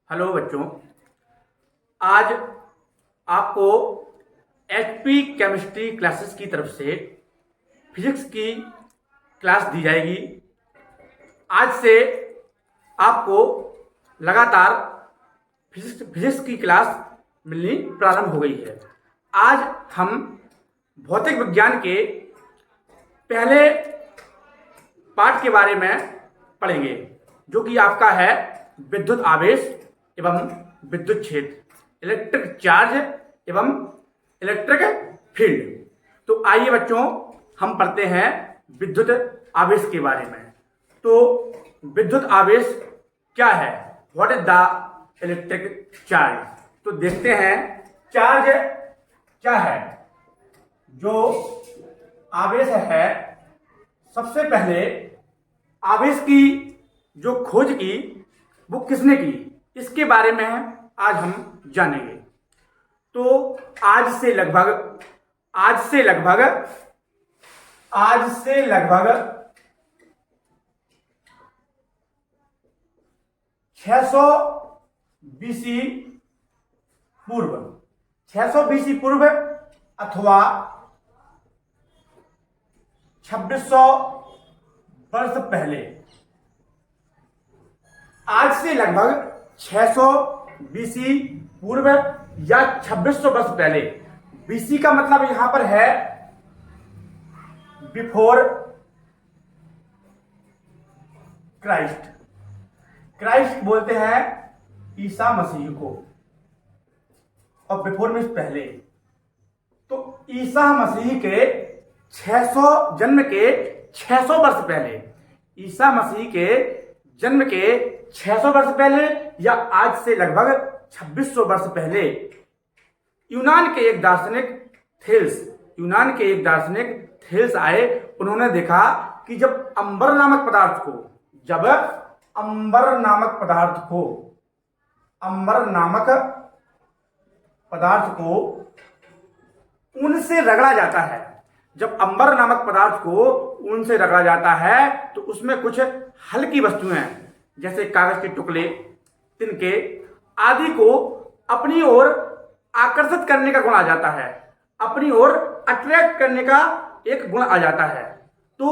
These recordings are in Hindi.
हेलो बच्चों, आज आपको एचपी केमिस्ट्री क्लासेस की तरफ से फिजिक्स की क्लास दी जाएगी। आज से आपको लगातार फिजिक्स की क्लास मिलनी प्रारंभ हो गई है। आज हम भौतिक विज्ञान के पहले पाठ के बारे में पढ़ेंगे, जो कि आपका है विद्युत आवेश एवं विद्युत क्षेत्र, इलेक्ट्रिक चार्ज एवं इलेक्ट्रिक फील्ड। तो आइए बच्चों, हम पढ़ते हैं विद्युत आवेश के बारे में। तो विद्युत आवेश क्या है? What is the electric charge? तो देखते हैं चार्ज क्या है। जो आवेश है, सबसे पहले आवेश की जो खोज की वो किसने की, इसके बारे में आज हम जानेंगे। तो आज से लगभग 600 बीसी पूर्व अथवा 2600 वर्ष पहले, आज से लगभग 600 बीसी पूर्व या 2600 वर्ष पहले। बीसी का मतलब यहां पर है बिफोर क्राइस्ट। क्राइस्ट बोलते हैं ईसा मसीह को, और बिफोर मीन्स पहले। तो ईसा मसीह के 600 जन्म के 600 वर्ष पहले, ईसा मसीह के जन्म के 600 वर्ष पहले या आज से लगभग 2600 वर्ष पहले, यूनान के एक दार्शनिक थेल्स आए। उन्होंने देखा कि जब अंबर नामक पदार्थ को ऊन से रगड़ा जाता है, जब अंबर नामक पदार्थ को ऊन से रगड़ा जाता है तो उसमें कुछ हल्की वस्तुएं जैसे कागज के टुकड़े, तिनके आदि को अपनी ओर आकर्षित करने का गुण आ जाता है, अपनी ओर अट्रैक्ट करने का एक गुण आ जाता है। तो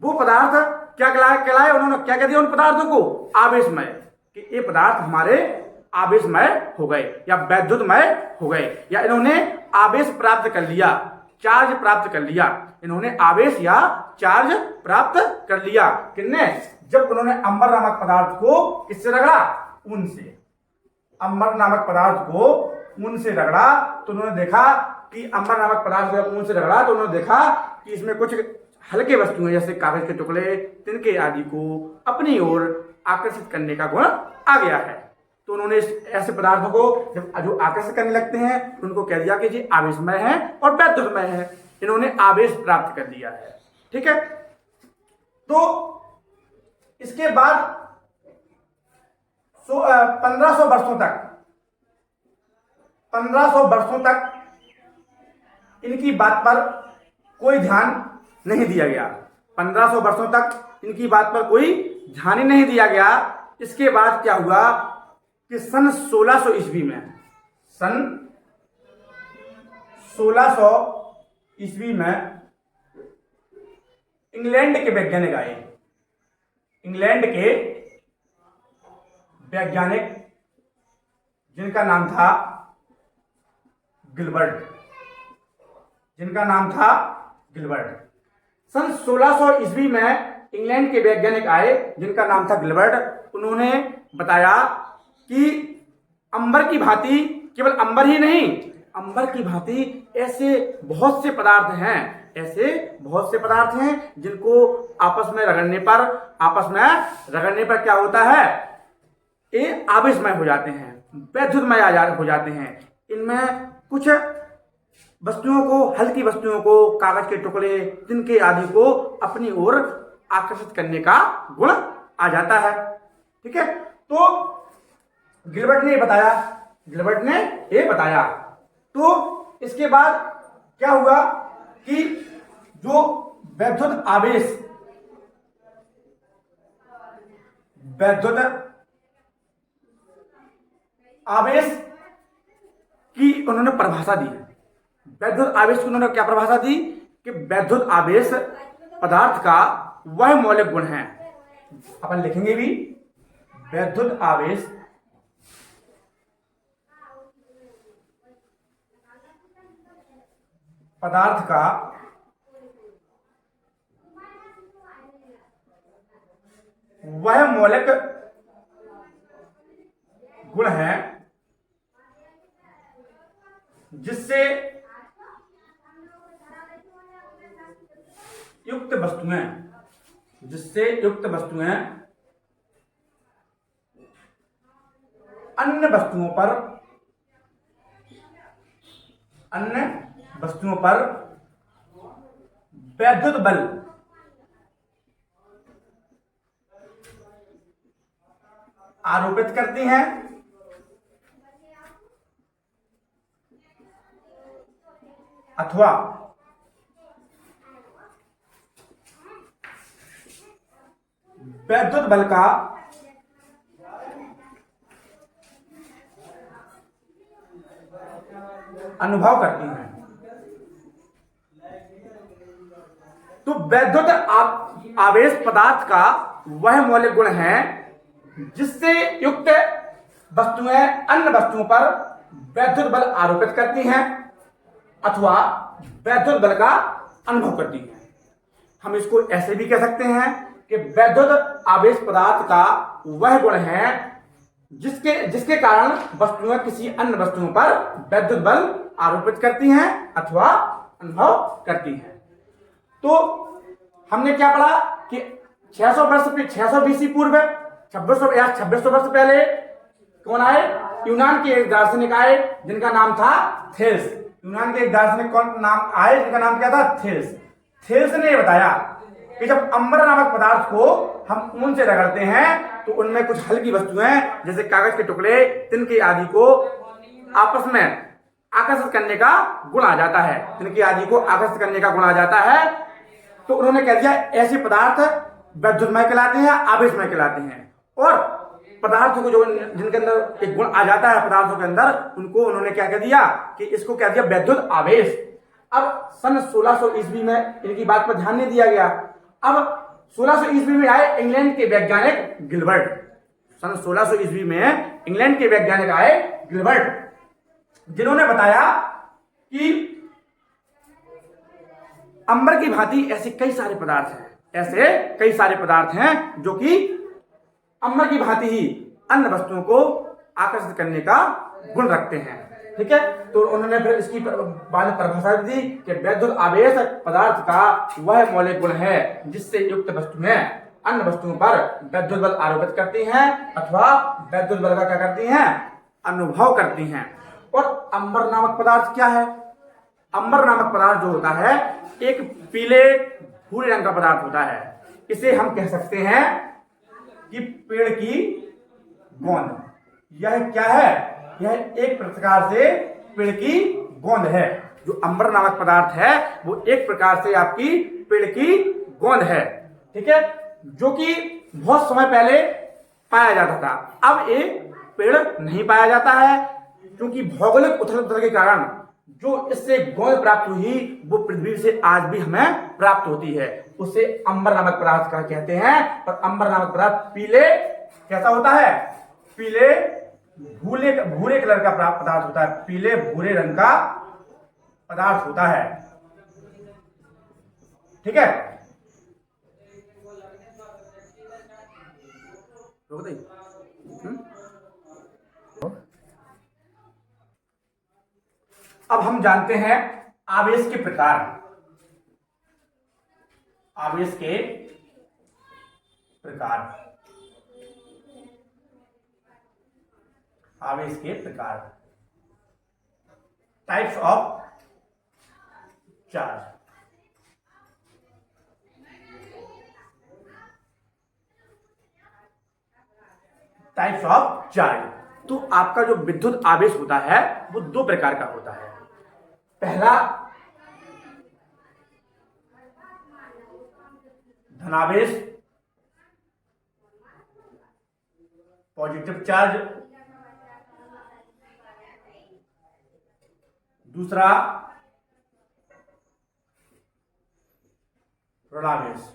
वो पदार्थ क्या कहलाए? उन्होंने क्या कह दिया उन पदार्थों को? आवेशमय। कि ये पदार्थ हमारे आवेशमय हो गए या वैद्युतमय हो गए, या इन्होंने आवेश प्राप्त कर लिया, चार्ज प्राप्त कर लिया। इन्होंने आवेश या चार्ज प्राप्त कर लिया। किसने? जब उन्होंने अंबर नामक पदार्थ को किससे रगड़ा? ऊन से। अंबर नामक पदार्थ को ऊन से रगड़ा तो उन्होंने देखा कि अंबर नामक पदार्थ को जब ऊन से रगड़ा तो उन्होंने देखा कि इसमें कुछ हल्के वस्तुएं जैसे कागज के टुकड़े, तिनके आदि को अपनी ओर आकर्षित करने का गुण आ गया है। तो उन्होंने ऐसे पदार्थों को जब जो आकर्षित करने लगते हैं उनको कह दिया कि जी आवेशमय है और वैद्युतमय है। इन्होंने आवेश प्राप्त कर दिया है। ठीक है। तो इसके बाद 1500 वर्षों तक इनकी बात पर कोई ध्यान नहीं दिया गया। 1500 वर्षों तक इनकी बात पर कोई ध्यान ही नहीं दिया गया। इसके बाद क्या हुआ कि सन 1600 ईस्वी में इंग्लैंड के वैज्ञानिक जिनका नाम था गिलबर्ट। सन 1600 ईस्वी में इंग्लैंड के वैज्ञानिक आए जिनका नाम था गिलबर्ट। उन्होंने बताया कि अंबर की भांति, केवल अंबर ही नहीं, अंबर की भांति ऐसे बहुत से पदार्थ हैं जिनको आपस में रगड़ने पर क्या होता है? ये आवेशमय हो जाते हैं, वैद्युतमय हो जाते हैं। इनमें कुछ वस्तुओं को, हल्की वस्तुओं को, कागज के टुकड़े, तिनके आदि को अपनी ओर आकर्षित करने का गुण आ जाता है। ठीक है। तो गिलबर्ट ने ये बताया। तो इसके बाद क्या हुआ कि जो वैद्युत आवेश की उन्होंने परिभाषा दी है। वैद्युत आवेश की उन्होंने क्या परिभाषा दी कि वैद्युत आवेश पदार्थ का वह मौलिक गुण है, अपन लिखेंगे भी, वैद्युत आवेश पदार्थ का वह मौलिक गुण है जिससे युक्त वस्तुएं अन्य वस्तुओं पर वैद्युत बल आरोपित करती हैं अथवा वैद्युत बल का अनुभव करती हैं। तो वैद्युत आवेश पदार्थ का वह मौलिक गुण है जिससे युक्त वस्तुएं अन्य वस्तुओं पर वैद्युत बल आरोपित करती हैं अथवा वैद्युत बल का अनुभव करती हैं। हम इसको ऐसे भी कह सकते हैं कि वैद्युत आवेश पदार्थ का वह गुण है जिसके कारण वस्तुएं किसी अन्य वस्तुओं पर वैद्युत बल आरोपित करती हैं अथवा अनुभव करती हैं। तो हमने क्या पढ़ा कि 600 BC पूर्व 2600 वर्ष पहले कौन आए? यूनान के एक दार्शनिक आए जिनका नाम था थेल्स। यूनान के एक दार्शनिक कौन नाम आए जिनका नाम क्या था? थेल्स। थेल्स ने यह बताया कि जब अंबर नामक पदार्थ को हम ऊन से रगड़ते हैं तो उनमें कुछ हल्की वस्तुएं जैसे कागज के टुकड़े, तिनके आदि को आपस में आकर्षित करने का गुण आ जाता है। तिनके आदि को आकर्षित करने का गुण आ जाता है। तो उन्होंने कह दिया ऐसे पदार्थ वैद्युतमय कहलाते हैं, आवेशमय कहलाते हैं। और पदार्थों को जो जिनके अंदर एक गुण आ जाता है पदार्थों के अंदर, उनको उन्होंने क्या कह दिया कि इसको कह दिया वैद्युत आवेश। अब सन 1600 ईस्वी में इनकी बात पर ध्यान नहीं दिया गया। अब 1600 ईस्वी में आए इंग्लैंड के वैज्ञानिक गिलबर्ट। सन 1600 ईस्वी में इंग्लैंड के वैज्ञानिक आए गिलबर्ट, जिन्होंने बताया कि अंबर की भांति ऐसे कई सारे पदार्थ हैं जो कि अंबर की भांति ही अन्य वस्तुओं को आकर्षित करने का गुण रखते हैं। ठीक है, तो उन्होंने फिर इसकी बाद में परिभाषा दी कि वैद्युत आवेश पदार्थ का वह मौलिक गुण है जिससे युक्त वस्तुएं अन्य वस्तुओं पर वैद्युत बल आरोपित करती हैं अथवा वैद्युत बल का क्या करती हैं? अनुभव करती हैं। और अंबर नामक पदार्थ क्या है? अंबर नामक पदार्थ जो होता है एक पीले भूरे रंग का पदार्थ होता है। इसे हम कह सकते हैं कि पेड़ की गोंद। यह क्या है? यह एक प्रकार से पेड़ की गोंद है। जो अंबर नामक पदार्थ है वो एक प्रकार से आपकी पेड़ की गोंद है। ठीक है, जो कि बहुत समय पहले पाया जाता था। अब ये पेड़ नहीं पाया जाता है क्योंकि भौगोलिक उथल पुथल के कारण जो इससे गोंद प्राप्त हुई वो पृथ्वी से आज भी हमें प्राप्त होती है। उसे अंबर नामक पदार्थ का कहते हैं। और अंबर नामक पदार्थ पीले कैसा होता है? पीले भूरे कलर का पदार्थ होता है। पीले भूरे रंग का पदार्थ होता है। ठीक है, अब हम जानते हैं आवेश के प्रकार। आवेश के प्रकार, आवेश के प्रकार, types of charge. Types of charge. तो आपका जो विद्युत आवेश होता है वो दो प्रकार का होता है। पहला धनावेश, पॉजिटिव चार्ज, दूसरा ऋणावेश।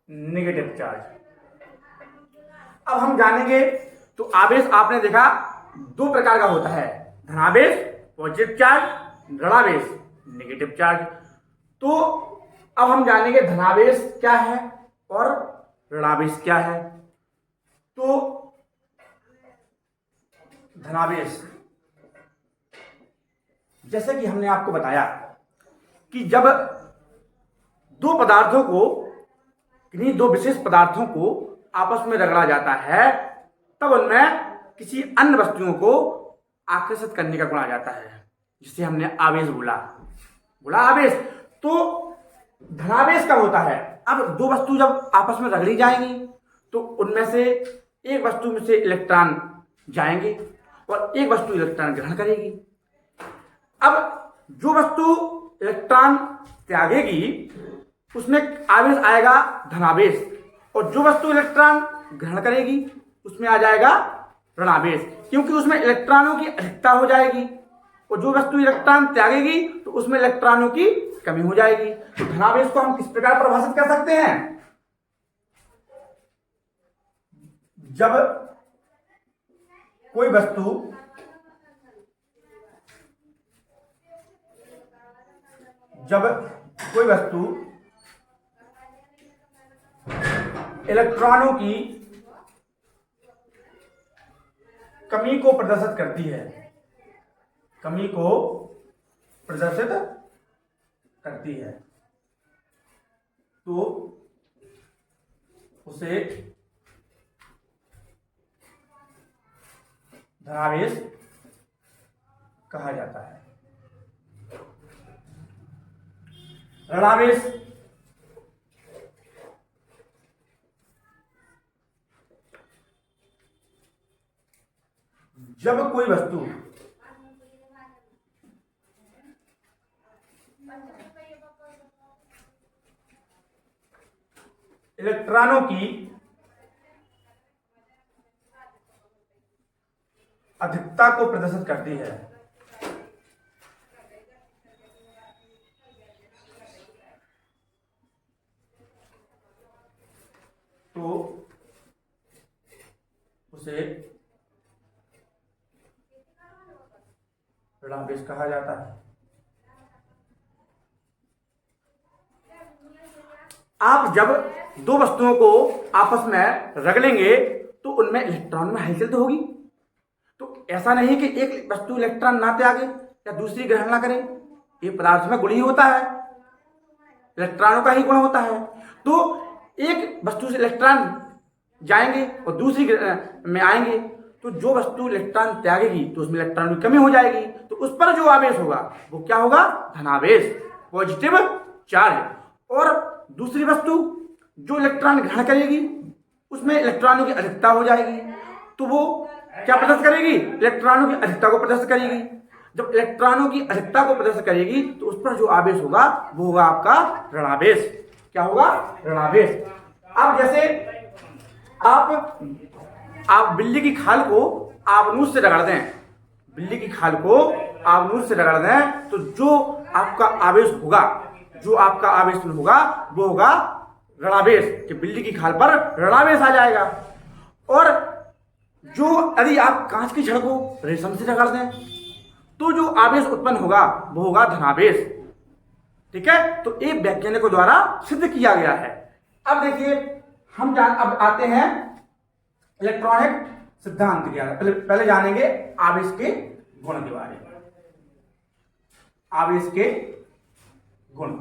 Negative charge. अब हम जानेंगे तो आवेश आपने देखा दो प्रकार का होता है, धनावेश पॉजिटिव चार्ज, ऋणावेश नेगेटिव चार्ज। तो अब हम जानेंगे धनावेश क्या है और ऋणावेश क्या है। तो धनावेश, जैसे कि हमने आपको बताया कि जब दो पदार्थों को, किन्हीं दो विशेष पदार्थों को आपस में रगड़ा जाता है, तब उनमें किसी अन्य वस्तुओं को आकर्षित करने का गुण आ जाता है, जिसे हमने आवेश बोला आवेश। तो धनावेश कब होता है? अब दो वस्तु जब आपस में रगड़ी जाएंगी तो उनमें से एक वस्तु में से इलेक्ट्रॉन जाएंगे और एक वस्तु इलेक्ट्रॉन ग्रहण करेगी। अब जो वस्तु इलेक्ट्रॉन त्यागेगी उसमें आवेश आएगा धनावेश, और जो वस्तु इलेक्ट्रॉन ग्रहण करेगी उसमें आ जाएगा ऋणावेश, क्योंकि उसमें इलेक्ट्रॉनों की अधिकता हो जाएगी, और जो वस्तु इलेक्ट्रॉन त्यागेगी तो उसमें इलेक्ट्रॉनों की कमी हो जाएगी। तो धनावेश को हम किस प्रकार परिभाषित कर सकते हैं? जब कोई वस्तु इलेक्ट्रॉनों की कमी को प्रदर्शित करती है, तो उसे धनावेश कहा जाता है। ऋणावेश, जब कोई वस्तु इलेक्ट्रॉनों की अधिकता को प्रदर्शित करती है, तो उसे ऋणावेश कहा जाता है। आप जब दो वस्तुओं को आपस में रगड़ेंगे तो उनमें इलेक्ट्रॉन में हलचल तो होगी। तो ऐसा नहीं कि एक वस्तु इलेक्ट्रॉन ना त्यागे या दूसरी ग्रहण ना करे, ये पदार्थ में गुण ही होता है, इलेक्ट्रॉनों का ही गुण होता है। तो एक वस्तु से इलेक्ट्रॉन जाएंगे और दूसरी में आएंगे, तो जो वस्तु इलेक्ट्रॉन त्यागेगी तो उसमें इलेक्ट्रॉन की कमी हो जाएगी, तो उस पर जो आवेश होगा वो क्या होगा? धनावेश, पॉजिटिव चार्ज। और दूसरी वस्तु जो इलेक्ट्रॉन ग्रहण करेगी उसमें इलेक्ट्रॉनों की अधिकता हो जाएगी, तो वो क्या प्रदर्शित करेगी? इलेक्ट्रॉनों की अधिकता को प्रदर्शित करेगी। जब इलेक्ट्रॉनों की अधिकता को प्रदर्शित करेगी तो उस पर जो आवेश होगा वो होगा आपका ऋणावेश। क्या होगा? ऋणावेश। अब जैसे आप बिल्ली की खाल को आबनूस से रगड़ दें, तो जो आपका आवेश होगा, वो होगा ऋणावेश, कि बिल्ली की खाल पर ऋणावेश आ जाएगा। और जो यदि आप कांच की छड़ को रेशम से रगड़ दें तो जो आवेश उत्पन्न होगा वो होगा धनावेश। ठीक है, तो एक वैज्ञानिकों द्वारा सिद्ध किया गया है। अब देखिए अब आते हैं इलेक्ट्रॉनिक सिद्धांत के। पहले जानेंगे आवेश के गुण के बारे में। आवेश के गुण,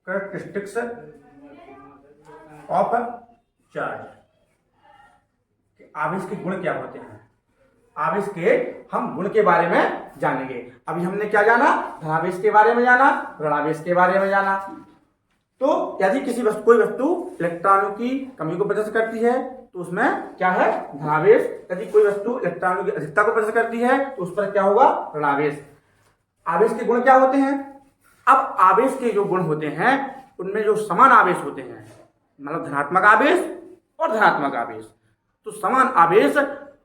कैरेक्टरिस्टिक्स ऑफ चार्ज। आवेश के गुण क्या होते हैं? आवेश के हम गुण के बारे में जानेंगे। अभी हमने क्या जाना? धनावेश के बारे में जाना, ऋणावेश के बारे में जाना। तो यदि कोई वस्तु इलेक्ट्रॉनों की कमी को प्रदर्शित करती है तो उसमें क्या है? धनावेश। यदि कोई वस्तु इलेक्ट्रॉनों की अधिकता को प्रदर्शित करती है तो उस पर क्या होगा? ऋणावेश। आवेश के गुण क्या होते हैं? अब आवेश के जो गुण होते हैं उनमें जो समान आवेश होते हैं, मतलब धनात्मक आवेश और धनात्मक आवेश। तो समान आवेश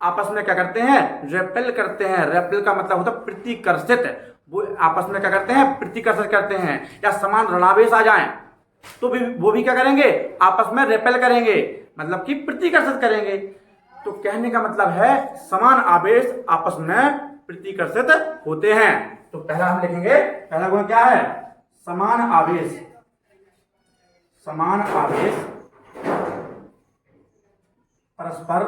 आपस में क्या करते हैं, रेपेल करते हैं। रेपेल का मतलब होता है प्रतिकर्षित। वो आपस में क्या करते हैं, प्रतिकर्षित करते हैं। या समान ऋणावेश आ जाएं तो भी वो भी क्या करेंगे, आपस में रेपेल करेंगे, मतलब कि प्रतिकर्षित करेंगे। तो कहने का मतलब है समान आवेश आपस में प्रतिकर्षित होते हैं। तो पहला हम लिखेंगे, पहला गुण क्या है, समान आवेश। समान आवेश परस्पर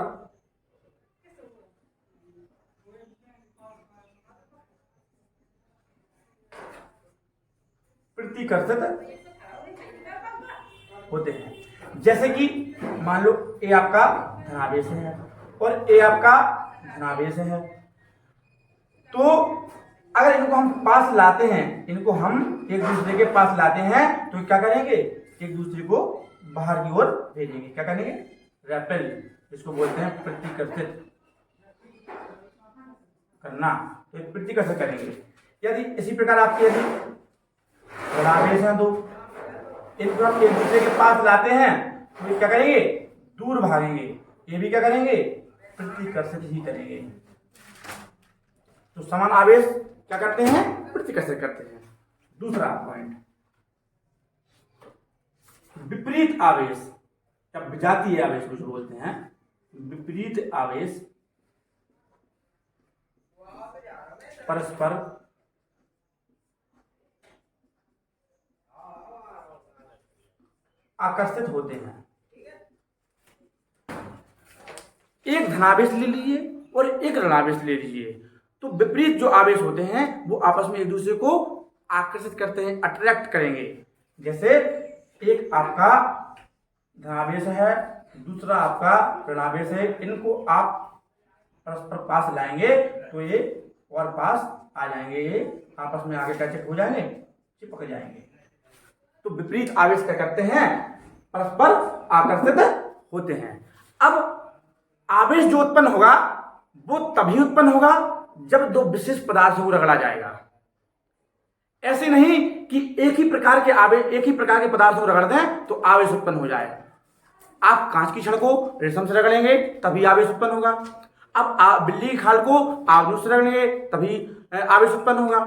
प्रतिकर्षित होते हैं। जैसे कि मान लो ए आपका धनावेश है और ए आपका धनावेश है, तो अगर इनको हम पास लाते हैं, इनको हम एक दूसरे के पास लाते हैं, तो क्या करेंगे, एक दूसरे को बाहर की ओर भेजेंगे। क्या करेंगे, रेपेल, इसको बोलते हैं प्रतिकर्षित करना। तो प्रतिकर्षित करेंगे। यदि इसी प्रकार आपके यदि ऋणावेश हैं तो इनको हम एक दूसरे के पास लाते हैं, तो ये क्या करेंगे, दूर भागेंगे। ये भी क्या करेंगे, प्रतिकर्षित ही करेंगे। तो समान आवेश क्या करते हैं, प्रतिकर्षित करते हैं। दूसरा पॉइंट, विपरीत आवेश या विजातीय आवेश कुछ बोलते हैं। विपरीत आवेश परस्पर आकर्षित होते हैं। एक धनावेश ले लीजिए और एक ऋणावेश ले लीजिए, तो विपरीत जो आवेश होते हैं वो आपस में एक दूसरे को आकर्षित करते हैं, अट्रैक्ट करेंगे। जैसे एक आपका धनावेश है, दूसरा आपका ऋणावेश है, इनको आप परस्पर पास लाएंगे तो ये और पास आ जाएंगे, ये आपस में आगे टच हो जाएंगे, चिपक जाएंगे। तो विपरीत आवेश क्या करते हैं, परस्पर आकर्षित होते हैं। अब आवेश जो उत्पन्न होगा वो तभी उत्पन्न होगा जब दो विशेष पदार्थों को रगड़ा जाएगा। ऐसे नहीं कि एक ही प्रकार के आवेश, एक ही प्रकार के पदार्थों को रगड़ दें तो आवेश उत्पन्न हो जाए। आप कांच की छड़ को रेशम से रगड़ेंगे तभी आवेश उत्पन्न होगा। अब आप बिल्ली की खाल को आगनू से रगड़ेंगे तभी आवेश उत्पन्न होगा।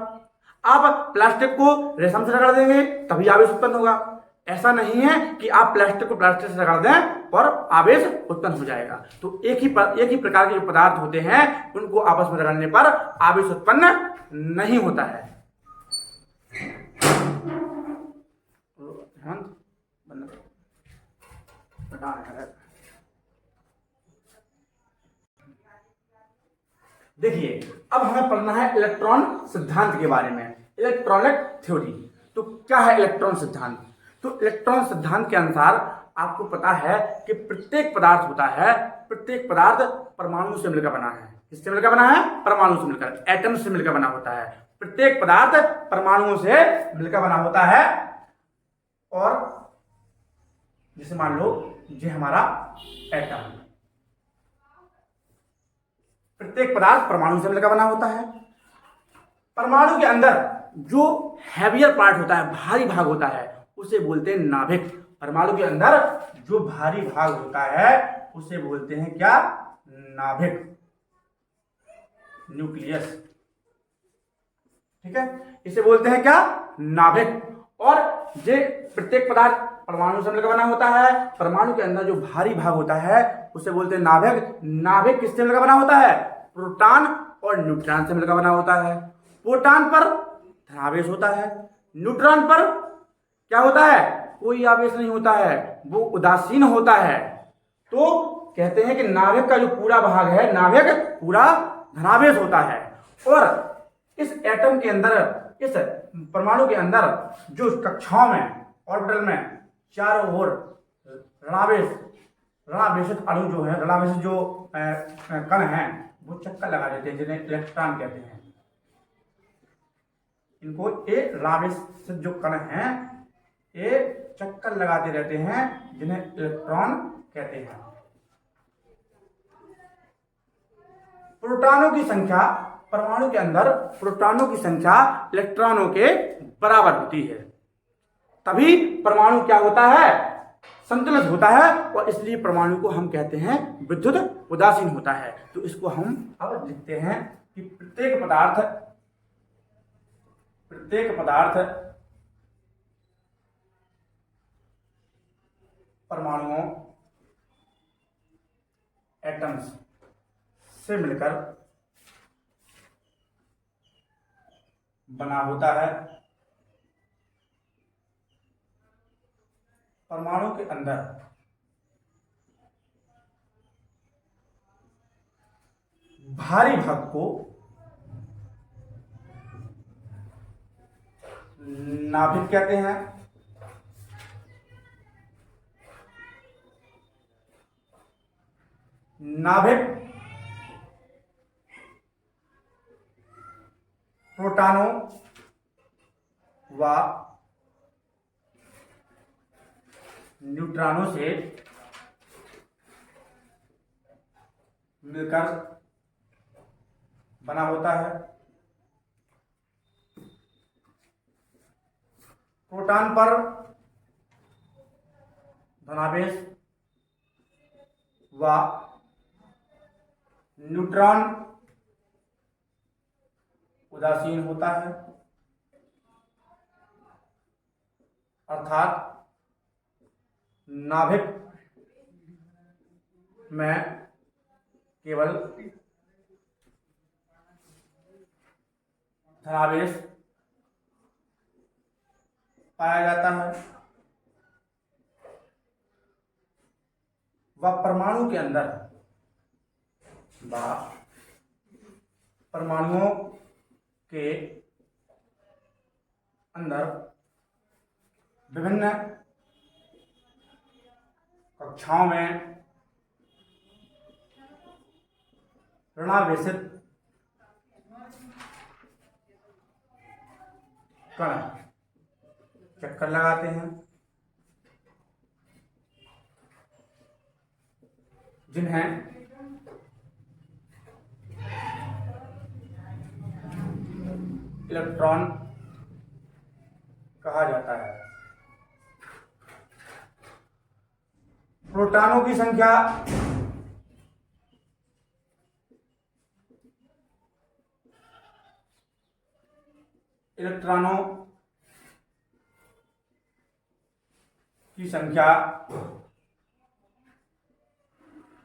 आप प्लास्टिक को रेशम से रगड़ देंगे तभी आवेश उत्पन्न होगा। ऐसा नहीं है कि आप प्लास्टिक को प्लास्टिक से रगड़ दें और आवेश उत्पन्न हो जाएगा। तो एक ही प्रकार के जो पदार्थ होते हैं उनको आपस में रगड़ने पर आवेश उत्पन्न नहीं होता है। देखिए, अब हमें पढ़ना है इलेक्ट्रॉन सिद्धांत के बारे में, इलेक्ट्रॉनिक थ्योरी। तो क्या है इलेक्ट्रॉन सिद्धांत? तो इलेक्ट्रॉन सिद्धांत के अनुसार आपको पता है कि प्रत्येक पदार्थ होता है, प्रत्येक पदार्थ परमाणु से मिलकर बना है। किससे मिलकर बना है? परमाणु से मिलकर, एटम से मिलकर बना होता है। प्रत्येक पदार्थ परमाणुओं से मिलकर बना होता है। और जैसे मान लो ये हमारा एटम, प्रत्येक पदार्थ परमाणु से मिलकर बना होता है। परमाणु के अंदर जो हैवियर पार्ट होता है, भारी भाग होता है, उसे बोलते हैं नाभिक। परमाणु के अंदर जो भारी भाग होता है उसे बोलते हैं क्या? नाभिक, न्यूक्लियस। ठीक है, इसे बोलते हैं क्या? नाभिक। और ये प्रत्येक पदार्थ परमाणु से मिलकर बना होता है। परमाणु के अंदर जो भारी भाग होता है उसे बोलते हैं नाभिक। नाभिक किससे मिलकर बना होता है? प्रोटॉन और न्यूट्रॉन से मिलकर बना होता है। प्रोटॉन पर धनावेश होता है, न्यूट्रॉन पर क्या होता है? कोई आवेश नहीं होता है, वो उदासीन होता है। तो कहते हैं कि नाभिक का जो पूरा भाग है, नाभिक पूरा धनावेश होता है। और इस एटम के अंदर, इस परमाणु के अंदर जो कक्षाओं में, ऑर्बिटल में चारों ओर ऋणावेशित अणु जो है, ऋणावेशित जो कण हैं वो चक्कर लगा देते हैं, जिन्हें इलेक्ट्रॉन कहते हैं। इनको ये ऋणावेशित जो कण हैं ये चक्कर लगाते रहते हैं, जिन्हें इलेक्ट्रॉन कहते हैं। प्रोटॉनों की संख्या, परमाणु के अंदर प्रोटॉनों की संख्या इलेक्ट्रॉनों के बराबर होती है, तभी परमाणु क्या होता है? संतुलित होता है और इसलिए परमाणु को हम कहते हैं विद्युत उदासीन होता है। तो इसको हम अब लिखते हैं कि प्रत्येक पदार्थ परमाणुओं एटम्स से मिलकर बना होता है। परमाणु के अंदर भारी भाग को नाभिक कहते हैं। नाभिक प्रोटॉनों व न्यूट्रॉनों से मिलकर बना होता है। प्रोटॉन पर धनावेश व न्यूट्रॉन उदासीन होता है, अर्थात नाभिक में केवल धनावेश पाया जाता है व परमाणु के अंदर परमाणुओं के अंदर विभिन्न कक्षाओं में ऋणावेशित कण चक्कर लगाते हैं, जिन्हें इलेक्ट्रॉन कहा जाता है। प्रोटॉनों की संख्या इलेक्ट्रॉनों की संख्या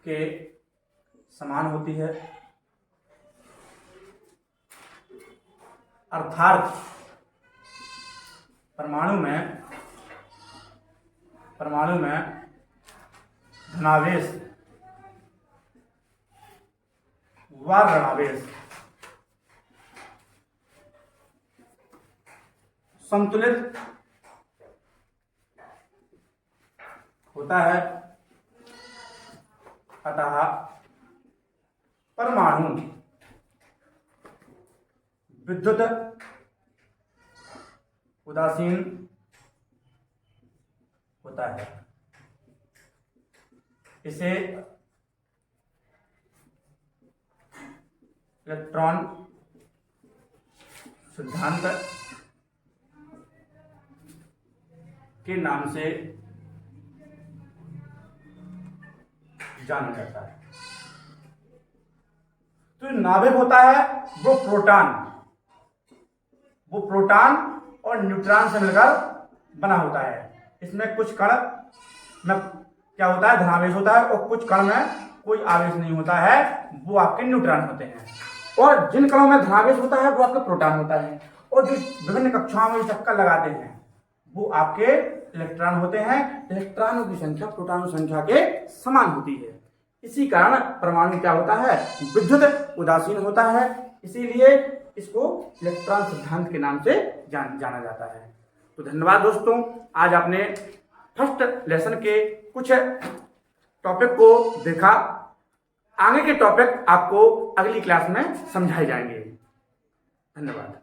के समान होती है, अर्थात परमाणु में धनावेश व ऋणावेश संतुलित होता है, अतः परमाणु विद्युत उदासीन होता है। इसे इलेक्ट्रॉन सिद्धांत के नाम से जाना जाता है। तो नाभिक होता है वो प्रोटॉन और न्यूट्रॉन से मिलकर बना होता है। इसमें कुछ कण में क्या होता है, धनावेश होता है, और कुछ कण में कोई आवेश नहीं होता है, वो आपके न्यूट्रॉन होते हैं। और जिन कणों में धनावेश होता है वो आपका प्रोटॉन होता है, और जो विभिन्न कक्षाओं में चक्कर लगाते हैं वो आपके इलेक्ट्रॉन होते हैं। इलेक्ट्रॉनों की संख्या प्रोटॉनों की संख्या के समान होती है। इसी कारण परमाणु क्या होता है, विद्युत उदासीन होता है। इसीलिए इसको इलेक्ट्रॉन सिद्धांत के नाम से जाना जाता है। तो धन्यवाद दोस्तों, आज आपने फर्स्ट लेसन के कुछ टॉपिक को देखा। आगे के टॉपिक आपको अगली क्लास में समझाए जाएंगे। धन्यवाद।